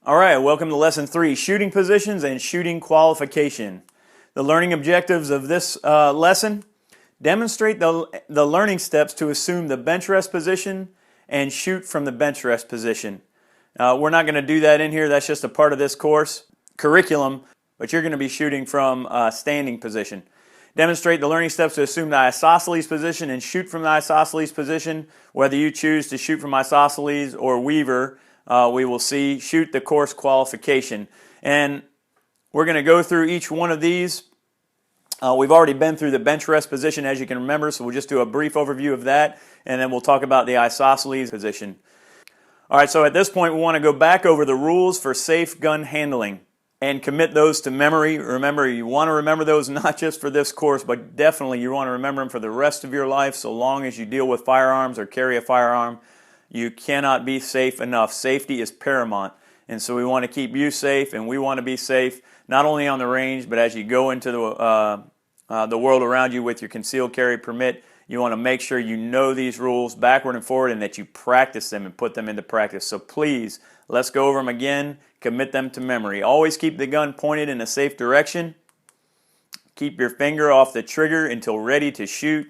All right, welcome to Lesson 3, Shooting Positions and Shooting Qualification. The learning objectives of this lesson: demonstrate the learning steps to assume the bench rest position and shoot from the bench rest position. We're not going to do that in here, that's just a part of this course curriculum, but you're going to be shooting from standing position. Demonstrate the learning steps to assume the isosceles position and shoot from the isosceles position. Whether you choose to shoot from isosceles or Weaver, we will see. Shoot the course qualification. And we're going to go through each one of these. We've already been through the bench rest position, as you can remember, so we'll just do a brief overview of that, and then we'll talk about the isosceles position. All right, so at this point we want to go back over the rules for safe gun handling and commit those to memory. Remember, you want to remember those not just for this course, but definitely you want to remember them for the rest of your life. So long as you deal with firearms or carry a firearm, you cannot be safe enough. Safety is paramount, and so we want to keep you safe, and we want to be safe not only on the range, but as you go into the world around you with your concealed carry permit. You want to make sure you know these rules backward and forward and that you practice them and put them into practice. So please, let's go over them again. Commit them to memory. Always keep the gun pointed in a safe direction. Keep your finger off the trigger until ready to shoot.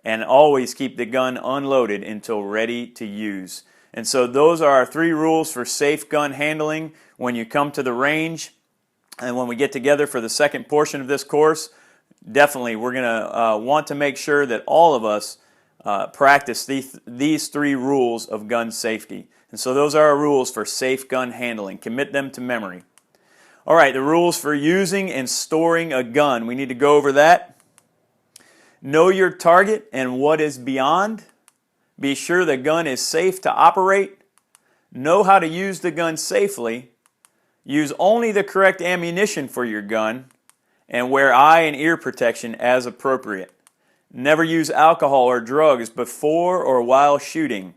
And always keep the gun unloaded until ready to use. And so those are our 3 rules for safe gun handling when you come to the range. And when we get together for the second portion of this course, definitely we're going to want to make sure that all of us practice these 3 rules of gun safety. And so those are our rules for safe gun handling. Commit them to memory. All right, the rules for using and storing a gun. We need to go over that. Know your target and what is beyond. Be sure the gun is safe to operate. Know how to use the gun safely. Use only the correct ammunition for your gun. And wear eye and ear protection as appropriate. Never use alcohol or drugs before or while shooting.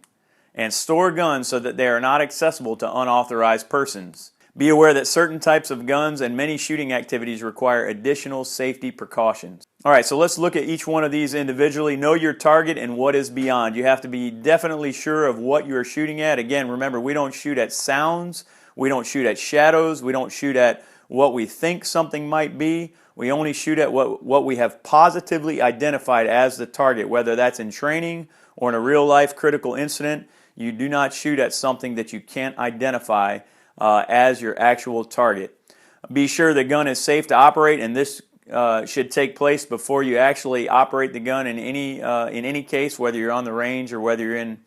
And store guns so that they are not accessible to unauthorized persons. Be aware that certain types of guns and many shooting activities require additional safety precautions. All right, so let's look at each one of these individually. Know your target and what is beyond. You have to be definitely sure of what you are shooting at. Again, remember, we don't shoot at sounds. We don't shoot at shadows. We don't shoot at what we think something might be. We only shoot at what we have positively identified as the target, whether that's in training or in a real-life critical incident. You do not shoot at something that you can't identify as your actual target. Be sure the gun is safe to operate, and this should take place before you actually operate the gun in any case, whether you're on the range or whether you're in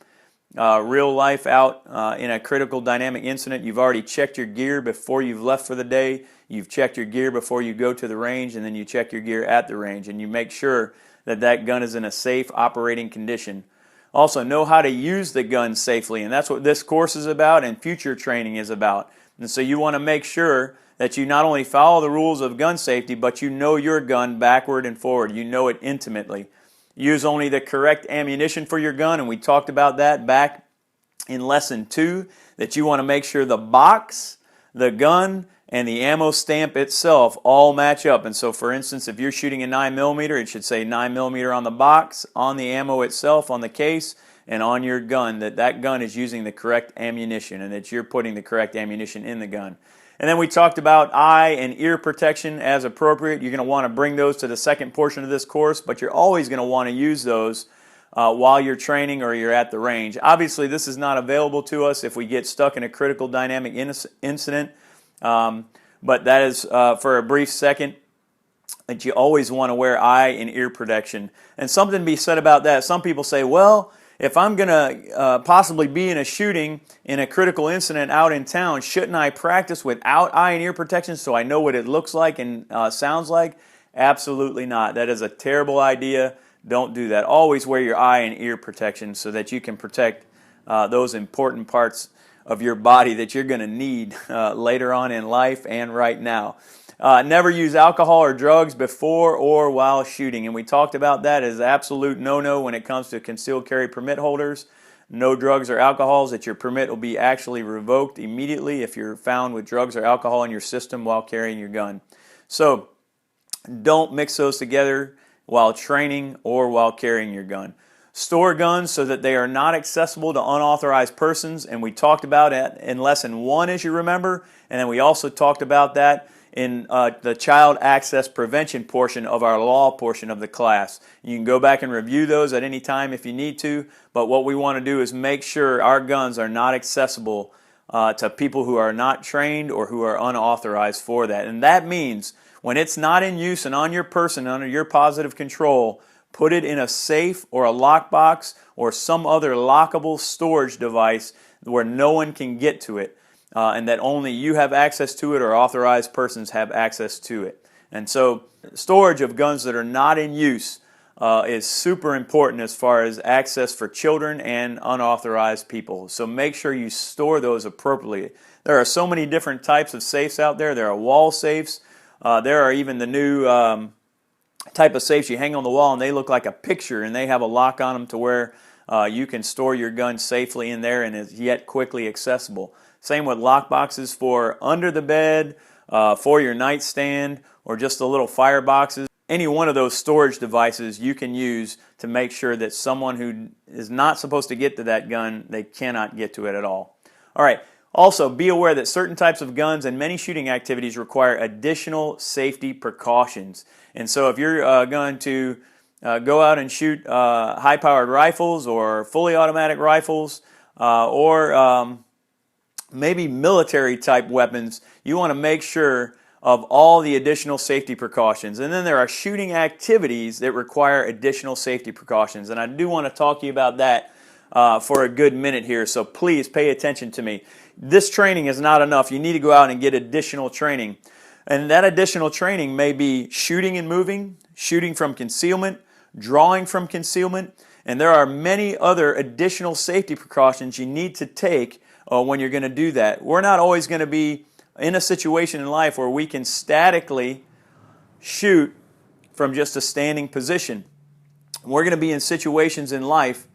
real life out in a critical dynamic incident. You've already checked your gear before you've left for the day. You've checked your gear before you go to the range, and then you check your gear at the range, and you make sure that that gun is in a safe operating condition. Also, know how to use the gun safely, and that's what this course is about and future training is about. And so you want to make sure that you not only follow the rules of gun safety, but you know your gun backward and forward. You know it intimately. Use only the correct ammunition for your gun, and we talked about that back in Lesson 2, that you want to make sure the box, the gun, and the ammo stamp itself all match up. And so, for instance, if you're shooting a 9mm, it should say 9mm on the box, on the ammo itself, on the case, and on your gun, that gun is using the correct ammunition and that you're putting the correct ammunition in the gun. And then we talked about eye and ear protection as appropriate. You're going to want to bring those to the second portion of this course, but you're always going to want to use those while you're training or you're at the range. Obviously, this is not available to us if we get stuck in a critical dynamic incident, but that is for a brief second, that you always want to wear eye and ear protection. And something to be said about that. Some people say, well, if I'm going to possibly be in a shooting in a critical incident out in town, shouldn't I practice without eye and ear protection so I know what it looks like and sounds like? Absolutely not. That is a terrible idea. Don't do that. Always wear your eye and ear protection so that you can protect those important parts of your body that you're going to need later on in life and right now. Never use alcohol or drugs before or while shooting. And we talked about that as absolute no-no when it comes to concealed carry permit holders. No drugs or alcohols, that your permit will be actually revoked immediately if you're found with drugs or alcohol in your system while carrying your gun. So don't mix those together while training or while carrying your gun. Store guns so that they are not accessible to unauthorized persons, and we talked about it in lesson 1, as you remember, and then we also talked about that in the child access prevention portion of our law portion of the class. You can go back and review those at any time if you need to, but what we want to do is make sure our guns are not accessible to people who are not trained or who are unauthorized for that. And that means when it's not in use and on your person, under your positive control, put it in a safe or a lockbox or some other lockable storage device where no one can get to it, and that only you have access to it or authorized persons have access to it. And so storage of guns that are not in use is super important as far as access for children and unauthorized people. So make sure you store those appropriately. There are so many different types of safes out there. There are wall safes. There are even the new type of safes you hang on the wall and they look like a picture and they have a lock on them to where you can store your gun safely in there and is yet quickly accessible. Same with lock boxes for under the bed, for your nightstand, or just the little fire boxes. Any one of those storage devices you can use to make sure that someone who is not supposed to get to that gun, they cannot get to it at all. All right. Also, be aware that certain types of guns and many shooting activities require additional safety precautions. And so if you're going to go out and shoot high-powered rifles or fully automatic rifles or maybe military-type weapons, you want to make sure of all the additional safety precautions. And then there are shooting activities that require additional safety precautions. And I do want to talk to you about that for a good minute here, so please pay attention to me. This training is not enough. You need to go out and get additional training. And that additional training may be shooting and moving, shooting from concealment, drawing from concealment, and there are many other additional safety precautions you need to take when you're going to do that. We're not always going to be in a situation in life where we can statically shoot from just a standing position. We're going to be in situations in life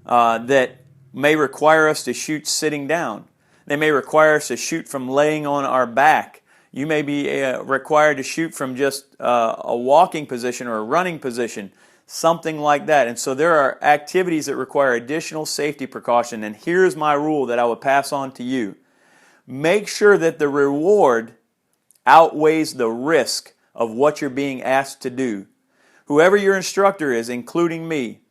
that may require us to shoot sitting down. They may require us to shoot from laying on our back. You may be required to shoot from just a walking position or a running position, something like that. And so there are activities that require additional safety precaution. And here's my rule that I would pass on to you. Make sure that the reward outweighs the risk of what you're being asked to do. Whoever your instructor is, including me,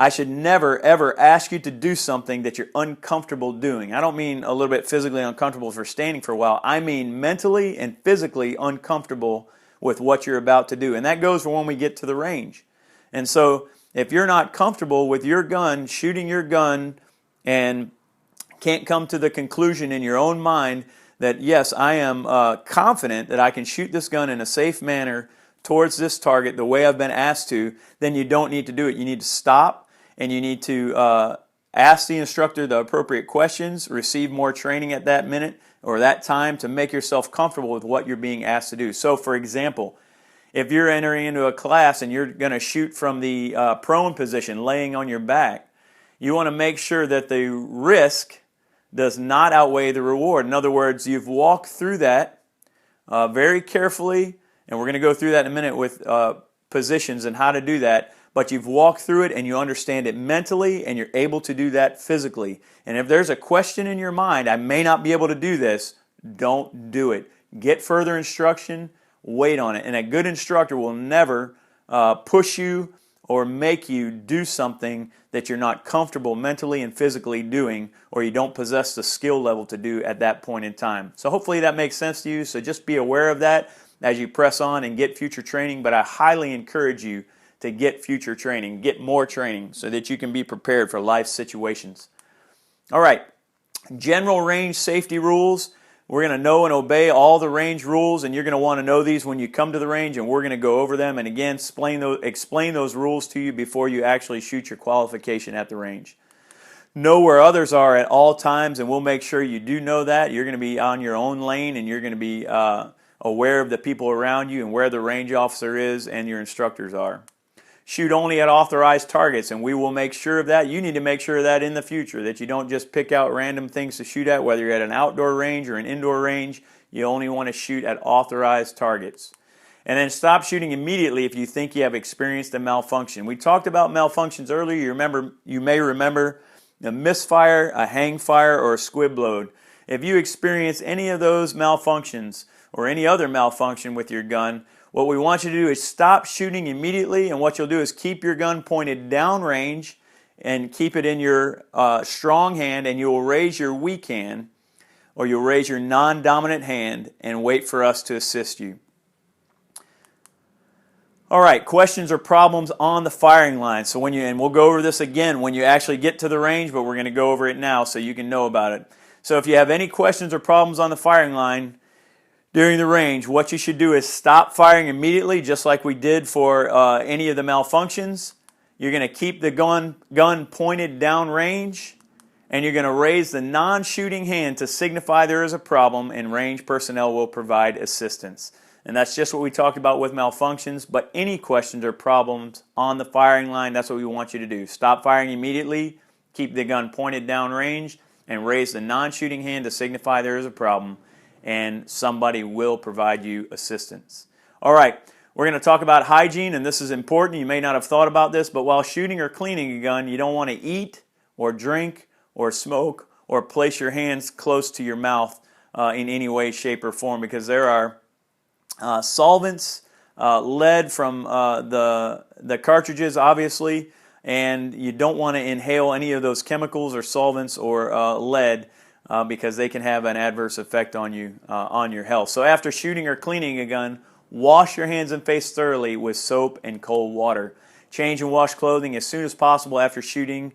I should never, ever ask you to do something that you're uncomfortable doing. I don't mean a little bit physically uncomfortable for standing for a while. I mean mentally and physically uncomfortable with what you're about to do. And that goes for when we get to the range. And so if you're not comfortable with your gun, shooting your gun, and can't come to the conclusion in your own mind that, yes, I am confident that I can shoot this gun in a safe manner towards this target the way I've been asked to, then you don't need to do it. You need to stop. And you need to ask the instructor the appropriate questions, receive more training at that minute or that time to make yourself comfortable with what you're being asked to do. So, for example, if you're entering into a class and you're going to shoot from the prone position, laying on your back, you want to make sure that the risk does not outweigh the reward. In other words, you've walked through that very carefully, and we're going to go through that in a minute with positions and how to do that. But you've walked through it and you understand it mentally and you're able to do that physically. And if there's a question in your mind, I may not be able to do this, don't do it. Get further instruction, wait on it. And a good instructor will never push you or make you do something that you're not comfortable mentally and physically doing, or you don't possess the skill level to do at that point in time. So hopefully that makes sense to you. So just be aware of that as you press on and get future training. But I highly encourage you to get future training, get more training so that you can be prepared for life situations. All right, general range safety rules. We're going to know and obey all the range rules, and you're going to want to know these when you come to the range, and we're going to go over them and again explain those rules to you before you actually shoot your qualification at the range. Know where others are at all times, and we'll make sure you do know that. You're going to be on your own lane, and you're going to be aware of the people around you and where the range officer is and your instructors are. Shoot only at authorized targets, and we will make sure of that. You need to make sure of that in the future, that you don't just pick out random things to shoot at, whether you're at an outdoor range or an indoor range. You only want to shoot at authorized targets. And then stop shooting immediately if you think you have experienced a malfunction. We talked about malfunctions earlier. You may remember a misfire, a hang fire, or a squib load. If you experience any of those malfunctions or any other malfunction with your gun, what we want you to do is stop shooting immediately, and what you'll do is keep your gun pointed downrange and keep it in your strong hand, and you will raise your weak hand, or you'll raise your non-dominant hand and wait for us to assist you. All right, questions or problems on the firing line. So and we'll go over this again when you actually get to the range, but we're going to go over it now so you can know about it. So if you have any questions or problems on the firing line during the range, what you should do is stop firing immediately, just like we did for any of the malfunctions. You're going to keep the gun pointed downrange, and you're going to raise the non-shooting hand to signify there is a problem, and range personnel will provide assistance. And that's just what we talked about with malfunctions, but any questions or problems on the firing line, that's what we want you to do. Stop firing immediately, keep the gun pointed downrange, and raise the non-shooting hand to signify there is a problem, and somebody will provide you assistance. All right, we're going to talk about hygiene, and this is important. You may not have thought about this, but while shooting or cleaning a gun, you don't want to eat or drink or smoke or place your hands close to your mouth in any way, shape, or form, because there are solvents, lead from the cartridges, obviously, and you don't want to inhale any of those chemicals or solvents or lead because they can have an adverse effect on you, on your health. So after shooting or cleaning a gun, wash your hands and face thoroughly with soap and cold water. Change and wash clothing as soon as possible after shooting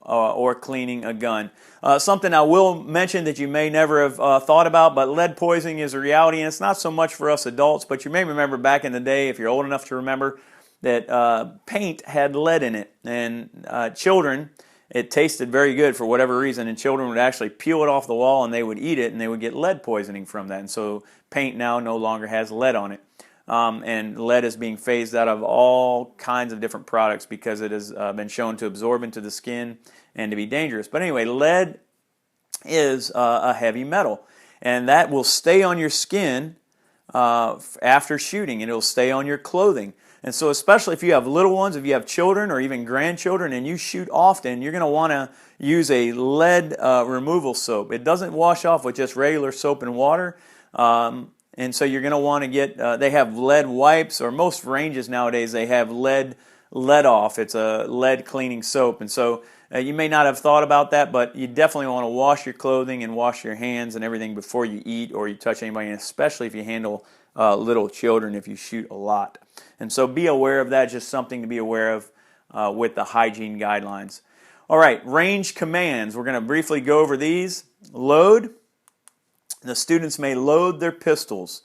or cleaning a gun. Something I will mention that you may never have thought about, but lead poisoning is a reality, and it's not so much for us adults, but you may remember back in the day, if you're old enough to remember, that paint had lead in it, and children, it tasted very good for whatever reason, and children would actually peel it off the wall and they would eat it, and they would get lead poisoning from that. And so paint now no longer has lead on it. And lead is being phased out of all kinds of different products because it has been shown to absorb into the skin and to be dangerous. But anyway, lead is a heavy metal, and that will stay on your skin after shooting, and it will stay on your clothing. And so especially if you have little ones, if you have children or even grandchildren and you shoot often, you're going to want to use a lead removal soap. It doesn't wash off with just regular soap and water. And so you're going to want to get, they have lead wipes, or most ranges nowadays, they have lead off. It's a lead cleaning soap. And so you may not have thought about that, but you definitely want to wash your clothing and wash your hands and everything before you eat or you touch anybody, and especially if you handle little children if you shoot a lot. And so be aware of that, just something to be aware of with the hygiene guidelines. All right, range commands. We're going to briefly go over these. Load. The students may load their pistols.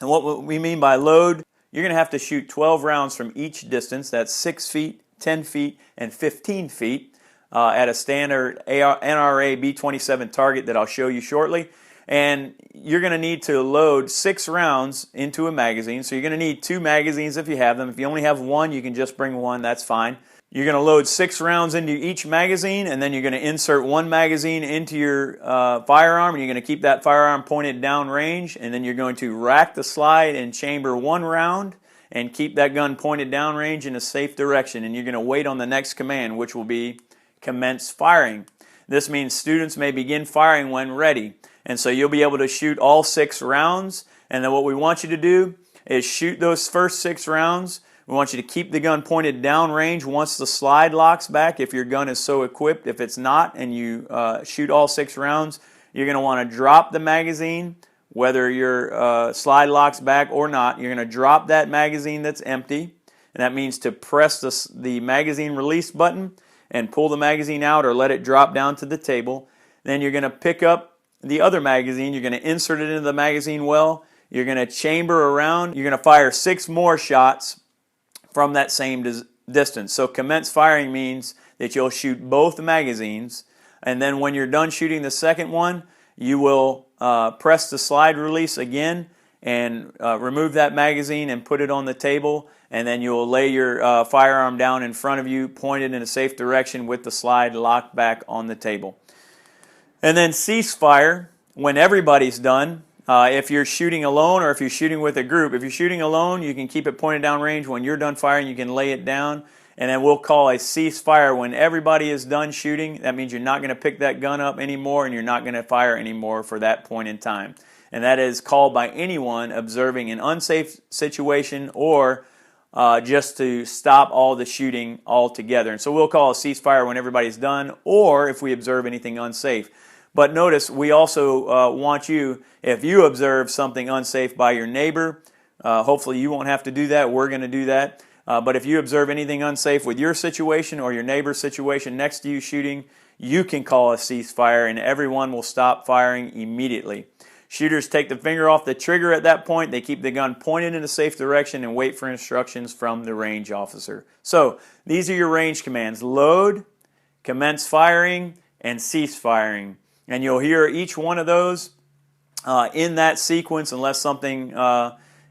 And what we mean by load, you're going to have to shoot 12 rounds from each distance. That's 6 feet, 10 feet, and 15 feet at a standard NRA B27 target that I'll show you shortly. And you're going to need to load 6 rounds into a magazine. So you're going to need 2 magazines if you have them. If you only have one, you can just bring one. That's fine. You're going to load 6 rounds into each magazine, and then you're going to insert 1 magazine into your firearm, and you're going to keep that firearm pointed down range, and then you're going to rack the slide and chamber 1 round and keep that gun pointed down range in a safe direction, and you're going to wait on the next command, which will be commence firing. This means students may begin firing when ready, and so you'll be able to shoot all 6 rounds, and then what we want you to do is shoot those first 6 rounds. We want you to keep the gun pointed down range once the slide locks back, if your gun is so equipped. If it's not and you shoot all 6 rounds, you're going to want to drop the magazine, whether your slide locks back or not. You're going to drop that magazine that's empty, and that means to press the magazine release button and pull the magazine out or let it drop down to the table. Then you're going to pick up the other magazine. You're going to insert it into the magazine well. You're going to chamber around. You're going to fire 6 more shots from that same distance. So commence firing means that you'll shoot both magazines, and then when you're done shooting the second one, you will press the slide release again and remove that magazine and put it on the table, and then you'll lay your firearm down in front of you, pointed in a safe direction with the slide locked back on the table. And then cease fire when everybody's done. If you're shooting alone or if you're shooting with a group, if you're shooting alone, you can keep it pointed down range. When you're done firing, you can lay it down, and then we'll call a ceasefire when everybody is done shooting. That means you're not going to pick that gun up anymore and you're not going to fire anymore for that point in time. And that is called by anyone observing an unsafe situation or just to stop all the shooting altogether. And so we'll call a ceasefire when everybody's done or if we observe anything unsafe. But notice, we also want you, if you observe something unsafe by your neighbor, hopefully you won't have to do that. We're going to do that. But if you observe anything unsafe with your situation or your neighbor's situation next to you shooting, you can call a ceasefire and everyone will stop firing immediately. Shooters take the finger off the trigger at that point. They keep the gun pointed in a safe direction and wait for instructions from the range officer. So these are your range commands: load, commence firing, and cease firing. And you'll hear each one of those in that sequence. Unless something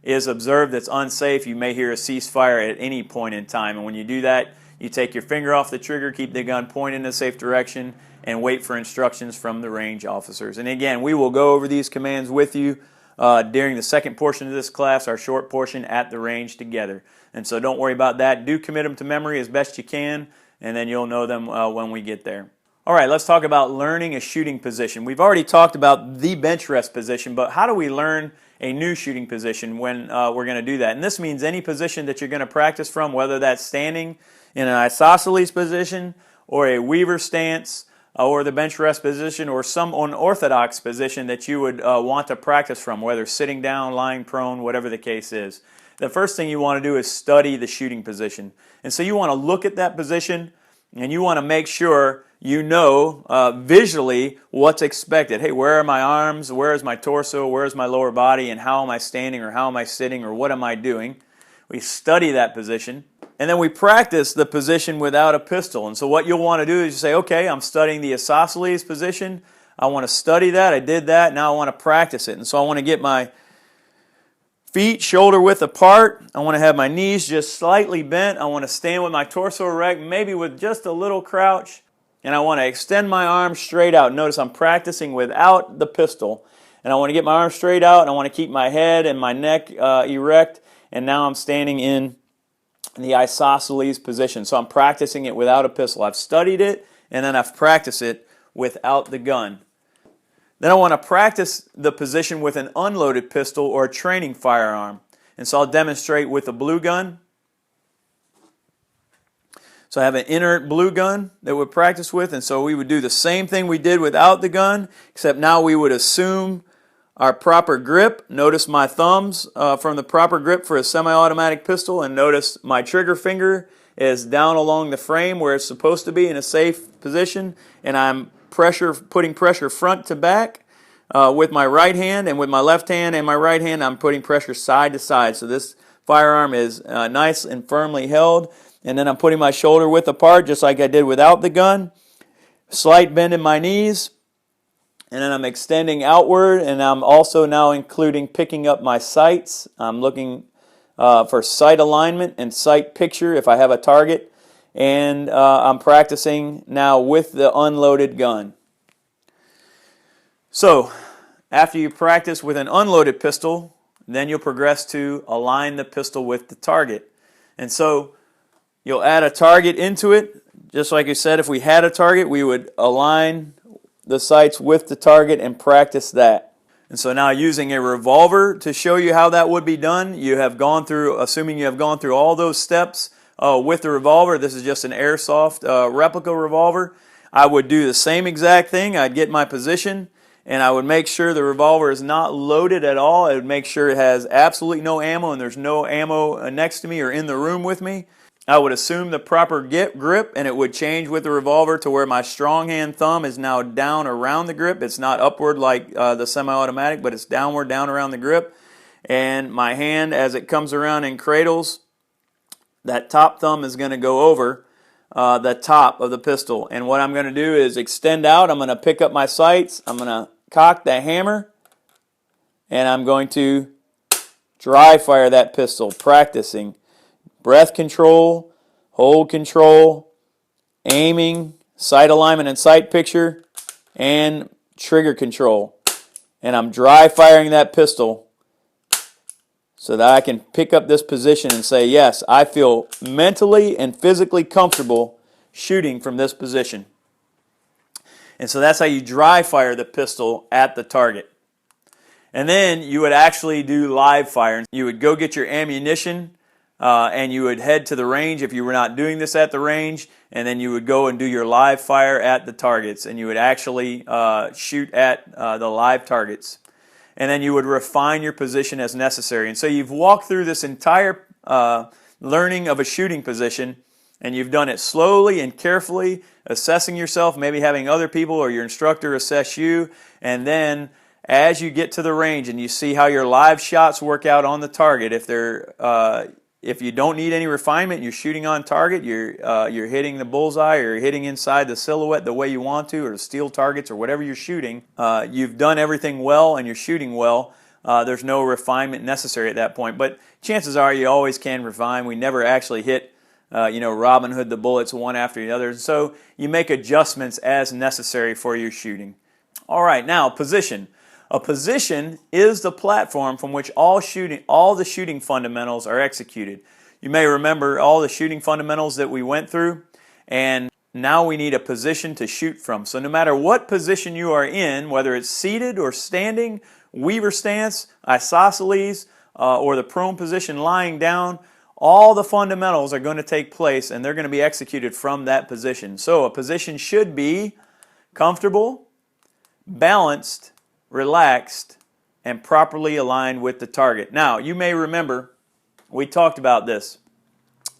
is observed that's unsafe, you may hear a ceasefire at any point in time. And when you do that, you take your finger off the trigger, keep the gun pointed in a safe direction, and wait for instructions from the range officers. And again, we will go over these commands with you during the second portion of this class, our short portion at the range together. And so don't worry about that. Do commit them to memory as best you can, and then you'll know them when we get there. All right, let's talk about learning a shooting position. We've already talked about the bench rest position, but how do we learn a new shooting position when we're going to do that? And this means any position that you're going to practice from, whether that's standing in an isosceles position or a weaver stance or the bench rest position or some unorthodox position that you would want to practice from, whether sitting down, lying prone, whatever the case is. The first thing you want to do is study the shooting position. And so you want to look at that position and you want to make sure you know visually what's expected. Hey, where are my arms? Where is my torso? Where is my lower body? And how am I standing or how am I sitting or what am I doing? We study that position. And then we practice the position without a pistol. And so what you'll want to do is you say, okay, I'm studying the isosceles position. I want to study that. I did that. Now I want to practice it. And so I want to get my feet shoulder width apart. I want to have my knees just slightly bent. I want to stand with my torso erect, maybe with just a little crouch. And I want to extend my arms straight out. Notice I'm practicing without the pistol. And I want to get my arms straight out. And I want to keep my head and my neck erect. And now I'm standing in the isosceles position. So I'm practicing it without a pistol. I've studied it and then I've practiced it without the gun. Then I want to practice the position with an unloaded pistol or a training firearm. And so I'll demonstrate with a blue gun. So I have an inert blue gun that we practice with, and so we would do the same thing we did without the gun, except now we would assume our proper grip. Notice my thumbs from the proper grip for a semi-automatic pistol, and notice my trigger finger is down along the frame where it's supposed to be in a safe position, and I'm putting pressure front to back with my right hand, and with my left hand and my right hand I'm putting pressure side to side. So this firearm is nice and firmly held, and then I'm putting my shoulder width apart just like I did without the gun. Slight bend in my knees. And then I'm extending outward, and I'm also now including picking up my sights. I'm looking for sight alignment and sight picture if I have a target. And I'm practicing now with the unloaded gun. So after you practice with an unloaded pistol, then you'll progress to align the pistol with the target. And so you'll add a target into it. Just like you said, if we had a target, we would align the sights with the target and practice that. And so now using a revolver to show you how that would be done, you have gone through, assuming you have gone through all those steps with the revolver. This is just an airsoft replica revolver. I would do the same exact thing. I'd get my position and I would make sure the revolver is not loaded at all. I would make sure it has absolutely no ammo and there's no ammo next to me or in the room with me. I would assume the proper grip, and it would change with the revolver to where my strong hand thumb is now down around the grip. It's not upward like the semi-automatic, but it's downward, down around the grip. And my hand, as it comes around and cradles, that top thumb is going to go over the top of the pistol. And what I'm going to do is extend out. I'm going to pick up my sights. I'm going to cock the hammer, and I'm going to dry fire that pistol, practicing breath control, hold control, aiming, sight alignment and sight picture, and trigger control. and I'm dry firing that pistol so that I can pick up this position and say, yes, I feel mentally and physically comfortable shooting from this position. And so that's how you dry fire the pistol at the target. And then you would actually do live fire. You would go get your ammunition and you would head to the range if you were not doing this at the range, and then you would go and do your live fire at the targets, and you would actually shoot at the live targets. And then you would refine your position as necessary. And so you've walked through this entire learning of a shooting position, and you've done it slowly and carefully, assessing yourself, maybe having other people or your instructor assess you, and then as you get to the range and you see how your live shots work out on the target, if you don't need any refinement, you're shooting on target, you're hitting the bullseye or you're hitting inside the silhouette the way you want to, or the steel targets or whatever you're shooting, you've done everything well and you're shooting well. There's no refinement necessary at that point, but chances are you always can refine. We never actually hit Robin Hood the bullets one after the other, so you make adjustments as necessary for your shooting. All right, now position. A position is the platform from which all the shooting fundamentals are executed. You may remember all the shooting fundamentals that we went through, and now we need a position to shoot from. So no matter what position you are in, whether it's seated or standing, weaver stance, isosceles, or the prone position lying down, all the fundamentals are going to take place and they're going to be executed from that position. So a position should be comfortable, balanced, relaxed, and properly aligned with the target. Now, you may remember we talked about this.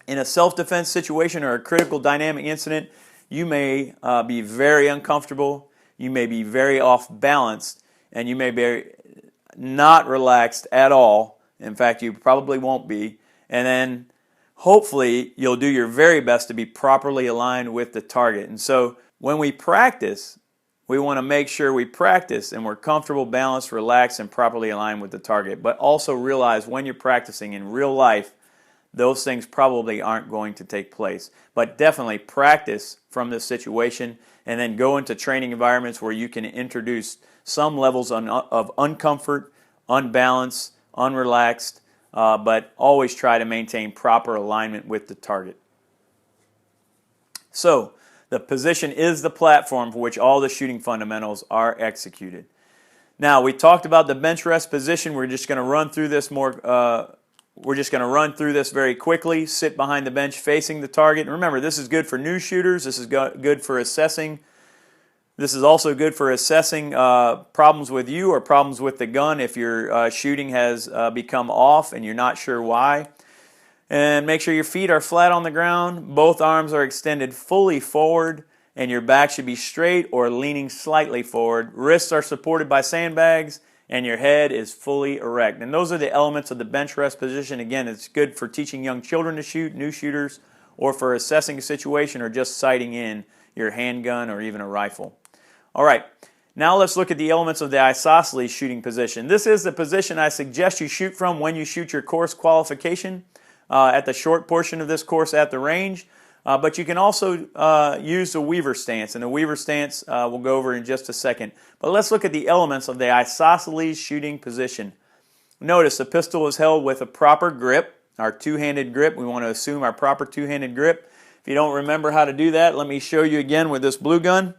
In a self-defense situation or a critical dynamic incident, you may be very uncomfortable, you may be very off-balanced, and you may be not relaxed at all. In fact, you probably won't be. And then hopefully you'll do your very best to be properly aligned with the target. And so when we practice, we want to make sure we practice and we're comfortable, balanced, relaxed, and properly aligned with the target. But also realize when you're practicing in real life, those things probably aren't going to take place. But definitely practice from this situation and then go into training environments where you can introduce some levels of uncomfort, unbalanced, unrelaxed, but always try to maintain proper alignment with the target. So, the position is the platform for which all the shooting fundamentals are executed. Now, we talked about the bench rest position. We're just going to run through this very quickly. Sit behind the bench facing the target. And remember, this is good for new shooters. This is good for assessing. This is also good for assessing problems with you or problems with the gun if your shooting has become off and you're not sure why. And make sure your feet are flat on the ground, both arms are extended fully forward, and your back should be straight or leaning slightly forward. Wrists are supported by sandbags, and your head is fully erect. And those are the elements of the bench rest position. Again, it's good for teaching young children to shoot, new shooters, or for assessing a situation or just sighting in your handgun or even a rifle. All right, now let's look at the elements of the isosceles shooting position. This is the position I suggest you shoot from when you shoot your course qualification. At the short portion of this course at the range, but you can also use the weaver stance, and the weaver stance we'll go over in just a second. But let's look at the elements of the isosceles shooting position. Notice the pistol is held with a proper grip, our two-handed grip. We want to assume our proper two-handed grip. If you don't remember how to do that, let me show you again with this blue gun.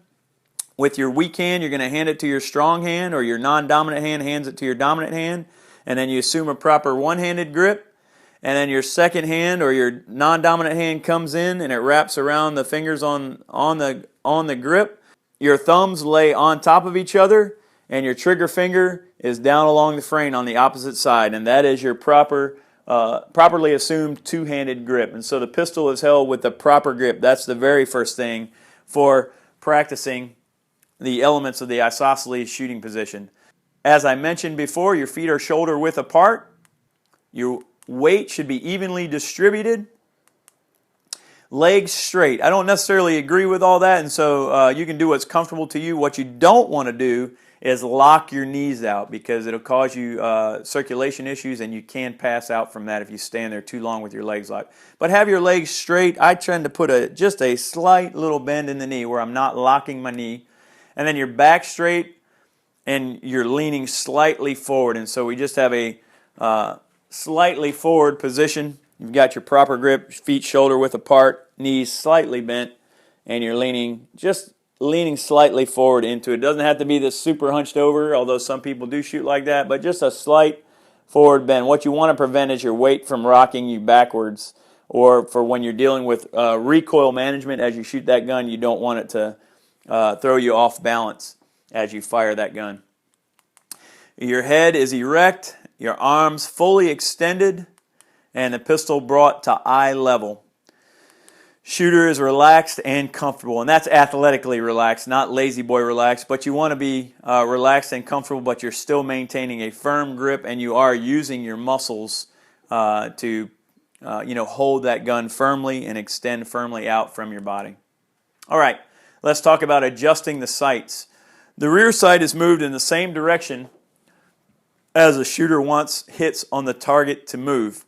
With your weak hand, you're going to hand it to your strong hand, or your non-dominant hand hands it to your dominant hand, and then you assume a proper one-handed grip. And then your second hand or your non-dominant hand comes in and it wraps around the fingers on the grip. Your thumbs lay on top of each other and your trigger finger is down along the frame on the opposite side, and that is your properly assumed two-handed grip. And so the pistol is held with the proper grip. That's the very first thing for practicing the elements of the isosceles shooting position. As I mentioned before, your feet are shoulder width apart. Your weight should be evenly distributed. Legs straight. I don't necessarily agree with all that, and so you can do what's comfortable to you. What you don't want to do is lock your knees out, because it'll cause you circulation issues, and you can pass out from that if you stand there too long with your legs locked. But have your legs straight. I tend to put just a slight little bend in the knee where I'm not locking my knee. And then your back straight and you're leaning slightly forward. And so we just have a slightly forward position. You've got your proper grip, feet shoulder width apart, knees slightly bent, and you're leaning slightly forward into it. It doesn't have to be this super hunched over, although some people do shoot like that, but just a slight forward bend. What you want to prevent is your weight from rocking you backwards, or for when you're dealing with recoil management as you shoot that gun, you don't want it to throw you off balance as you fire that gun. Your head is erect, your arms fully extended, and the pistol brought to eye level. Shooter is relaxed and comfortable, and that's athletically relaxed, not lazy boy relaxed, but you want to be relaxed and comfortable, but you're still maintaining a firm grip, and you are using your muscles to hold that gun firmly and extend firmly out from your body. All right, let's talk about adjusting the sights. The rear sight is moved in the same direction as the shooter wants hits on the target to move.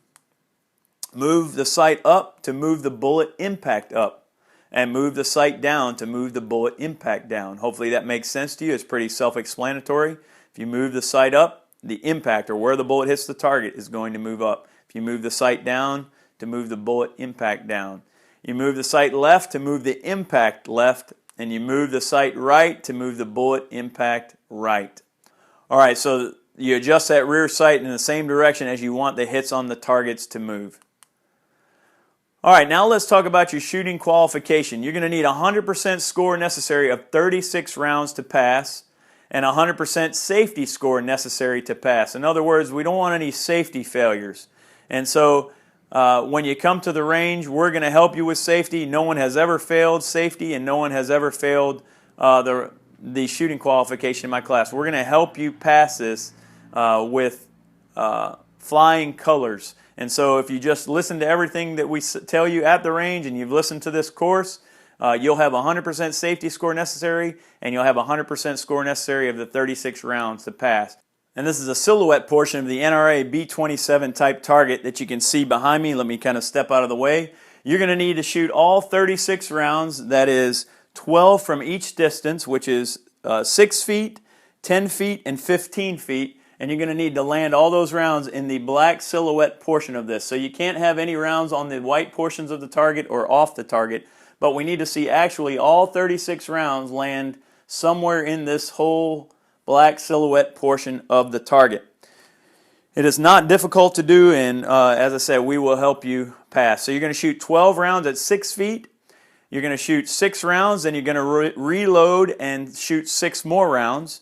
Move the sight up to move the bullet impact up, and move the sight down to move the bullet impact down. Hopefully that makes sense to you. It's pretty self-explanatory. If you move the sight up, the impact, or where the bullet hits the target, is going to move up. If you move the sight down, to move the bullet impact down. You move the sight left to move the impact left, and you move the sight right to move the bullet impact right. All right, so you adjust that rear sight in the same direction as you want the hits on the targets to move. All right, now let's talk about your shooting qualification. You're going to need 100% score necessary of 36 rounds to pass, and 100% safety score necessary to pass. In other words, we don't want any safety failures. And so when you come to the range, we're going to help you with safety. No one has ever failed safety, and no one has ever failed the shooting qualification in my class. We're going to help you pass this with flying colors. And so if you just listen to everything that we tell you at the range, and you've listened to this course, you'll have 100% safety score necessary, and you'll have 100% score necessary of the 36 rounds to pass. And this is a silhouette portion of the NRA B27 type target that you can see behind me. Let me kind of step out of the way. You're going to need to shoot all 36 rounds, that is 12 from each distance, which is 6 feet, 10 feet, and 15 feet. And you're going to need to land all those rounds in the black silhouette portion of this. So you can't have any rounds on the white portions of the target or off the target, but we need to see actually all 36 rounds land somewhere in this whole black silhouette portion of the target. It is not difficult to do, and as I said, we will help you pass. So you're going to shoot 12 rounds at 6 feet. You're going to shoot 6 rounds, then you're going to reload and shoot 6 more rounds.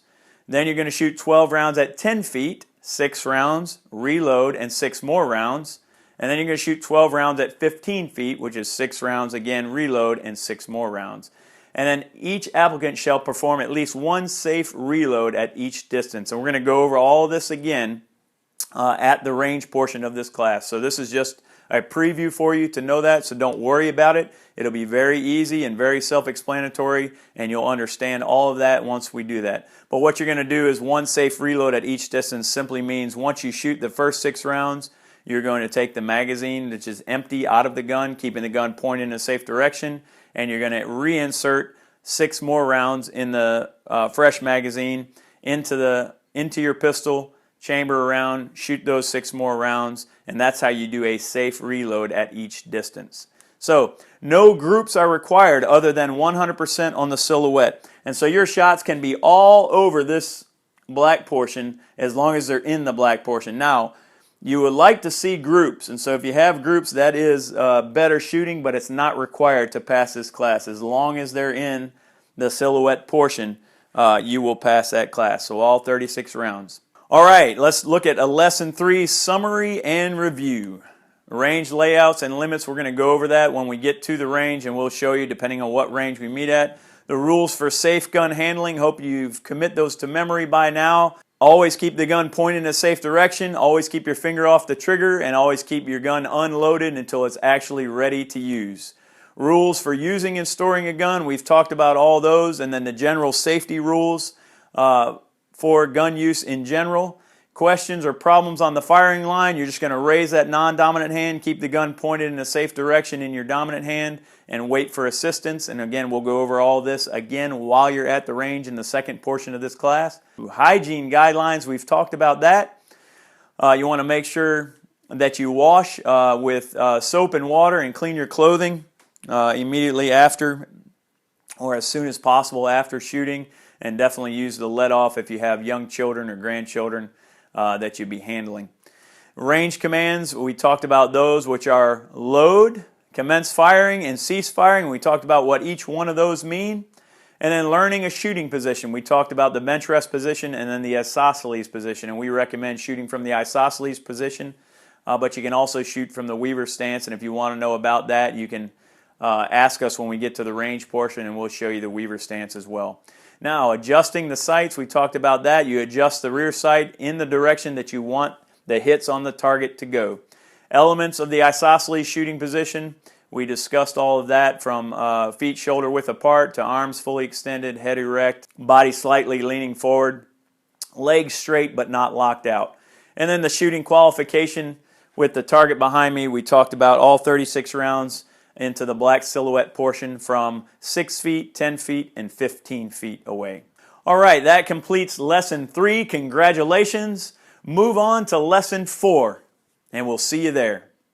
Then you're going to shoot 12 rounds at 10 feet, 6 rounds, reload, and 6 more rounds. And then you're going to shoot 12 rounds at 15 feet, which is 6 rounds, again, reload, and 6 more rounds. And then each applicant shall perform at least 1 safe reload at each distance. And we're going to go over all of this again at the range portion of this class. So this is just a preview for you to know that, so don't worry about it. It'll be very easy and very self-explanatory, and you'll understand all of that once we do that. But what you're going to do is 1 safe reload at each distance simply means once you shoot the first 6 rounds, you're going to take the magazine, which is empty, out of the gun, keeping the gun pointed in a safe direction, and you're going to reinsert 6 more rounds in the fresh magazine into your pistol, chamber around, shoot those 6 more rounds, and that's how you do a safe reload at each distance. So no groups are required other than 100% on the silhouette. And so your shots can be all over this black portion as long as they're in the black portion. Now, you would like to see groups, and so if you have groups, that is better shooting, but it's not required to pass this class. As long as they're in the silhouette portion, you will pass that class. So all 36 rounds. All right, let's look at a Lesson 3 summary and review. Range layouts and limits, we're going to go over that when we get to the range, and we'll show you depending on what range we meet at. The rules for safe gun handling, hope you've commit those to memory by now. Always keep the gun pointed in a safe direction, always keep your finger off the trigger, and always keep your gun unloaded until it's actually ready to use. Rules for using and storing a gun, we've talked about all those, and then the general safety rules for gun use in general. questions or problems on the firing line, you're just going to raise that non-dominant hand, keep the gun pointed in a safe direction in your dominant hand, and wait for assistance. And again, we'll go over all this again while you're at the range in the second portion of this class. Hygiene guidelines, we've talked about that. You want to make sure that you wash with soap and water and clean your clothing immediately after or as soon as possible after shooting, and definitely use the let off if you have young children or grandchildren that you'd be handling. Range commands, we talked about those, which are load, commence firing, and cease firing. We talked about what each one of those mean. And then learning a shooting position. We talked about the bench rest position and then the isosceles position, and we recommend shooting from the isosceles position, but you can also shoot from the Weaver stance, and if you want to know about that, you can ask us when we get to the range portion, and we'll show you the Weaver stance as well. Now, adjusting the sights, we talked about that. You adjust the rear sight in the direction that you want the hits on the target to go. Elements of the isosceles shooting position, we discussed all of that from feet shoulder width apart to arms fully extended, head erect, body slightly leaning forward, legs straight but not locked out. And then the shooting qualification with the target behind me, we talked about all 36 rounds into the black silhouette portion from 6 feet, 10 feet, and 15 feet away. All right, that completes Lesson 3. Congratulations. Move on to Lesson 4, and we'll see you there.